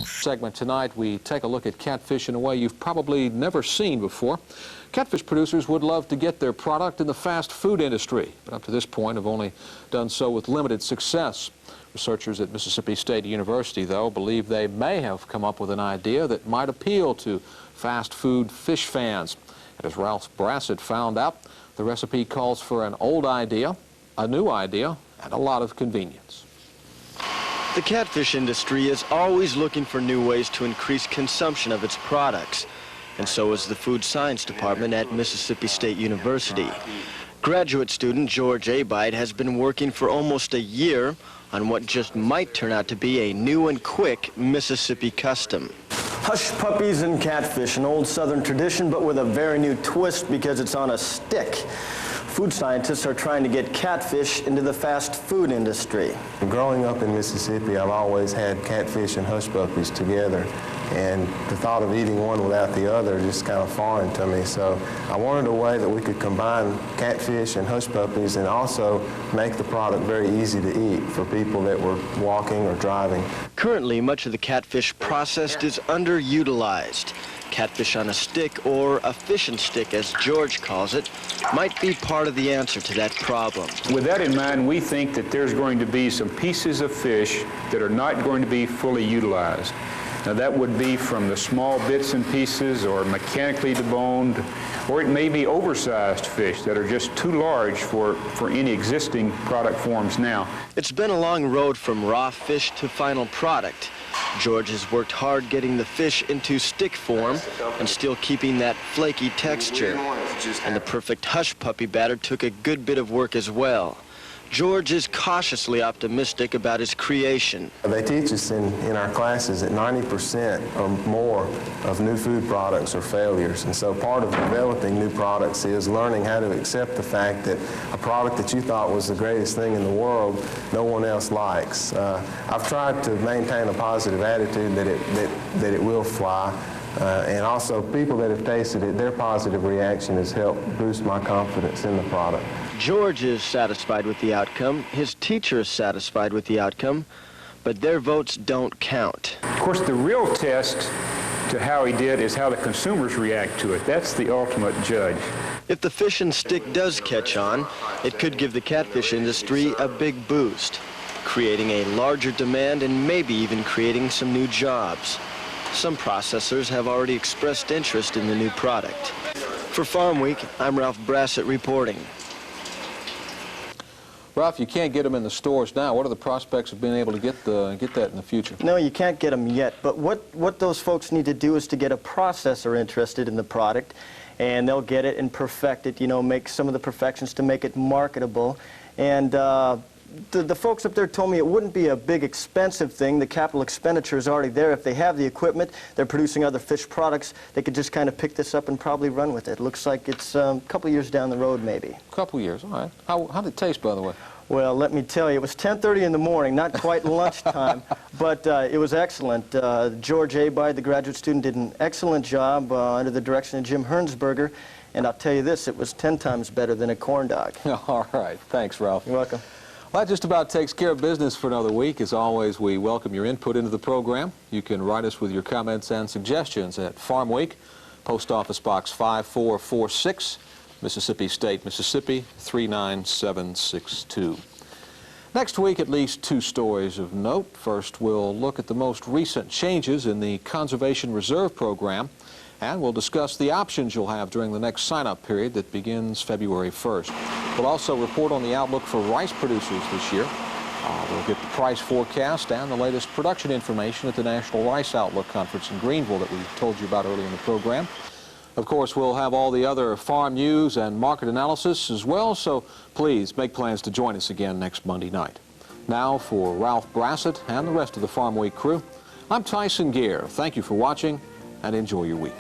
Segment tonight, we take a look at catfish in a way you've probably never seen before. Catfish producers would love to get their product in the fast food industry, but up to this point have only done so with limited success. Researchers at Mississippi State University, though, believe they may have come up with an idea that might appeal to fast food fish fans. And as Ralph Brassett found out, the recipe calls for an old idea, a new idea, and a lot of convenience. The catfish industry is always looking for new ways to increase consumption of its products, and so is the Food Science Department at Mississippi State University. Graduate student George Abide has been working for almost a year on what just might turn out to be a new and quick Mississippi custom. Hush puppies and catfish, an old Southern tradition, but with a very new twist because it's on a stick. Food scientists are trying to get catfish into the fast food industry. Growing up in Mississippi, I've always had catfish and hush puppies together, and the thought of eating one without the other is just kind of foreign to me. So I wanted a way that we could combine catfish and hush puppies and also make the product very easy to eat for people that were walking or driving. Currently, much of the catfish processed is underutilized. Catfish on a stick, or a fish and stick as George calls it, might be part of the answer to that problem. With that in mind, we think that there's going to be some pieces of fish that are not going to be fully utilized. Now that would be from the small bits and pieces or mechanically deboned, or it may be oversized fish that are just too large for any existing product forms now. It's been a long road from raw fish to final product. George has worked hard getting the fish into stick form and still keeping that flaky texture. And the perfect hush puppy batter took a good bit of work as well. George is cautiously optimistic about his creation. They teach us in our classes that 90% or more of new food products are failures. And so part of developing new products is learning how to accept the fact that a product that you thought was the greatest thing in the world, no one else likes. I've tried to maintain a positive attitude that it will fly. And also people that have tasted it, their positive reaction has helped boost my confidence in the product. George is satisfied with the outcome. His teacher is satisfied with the outcome, but their votes don't count. Of course, the real test to how he did is how the consumers react to it. That's the ultimate judge. If the fish and stick does catch on, it could give the catfish industry a big boost, creating a larger demand and maybe even creating some new jobs. Some processors have already expressed interest in the new product. For Farm Week, I'm Ralph Brassett reporting. Ralph, you can't get them in the stores now. What are the prospects of being able to get that in the future? No, you can't get them yet, but what those folks need to do is to get a processor interested in the product, and they'll get it and perfect it, make some of the perfections to make it marketable. And the folks up there told me it wouldn't be a big expensive thing. The capital expenditure is already there. If they have the equipment, they're producing other fish products, they could just kind of pick this up and probably run with it. Looks like it's a couple years down the road, maybe. A couple years, all right. How did it taste, by the way? Well, let me tell you, it was 10:30 in the morning, not quite lunchtime, but it was excellent. George Abide, the graduate student, did an excellent job under the direction of Jim Hernsberger, and I'll tell you this, it was 10 times better than a corn dog. All right. Thanks, Ralph. You're welcome. Well, that just about takes care of business for another week. As always, we welcome your input into the program. You can write us with your comments and suggestions at Farm Week, Post Office Box 5446, Mississippi State, Mississippi 39762. Next week, at least two stories of note. First, we'll look at the most recent changes in the Conservation Reserve Program, and we'll discuss the options you'll have during the next sign-up period that begins February 1st. We'll also report on the outlook for rice producers this year. We'll get the price forecast and the latest production information at the National Rice Outlook Conference in Greenville that we told you about earlier in the program. Of course, we'll have all the other farm news and market analysis as well, so please make plans to join us again next Monday night. Now, for Ralph Brassett and the rest of the Farm Week crew, I'm Tyson Gear. Thank you for watching, and enjoy your week.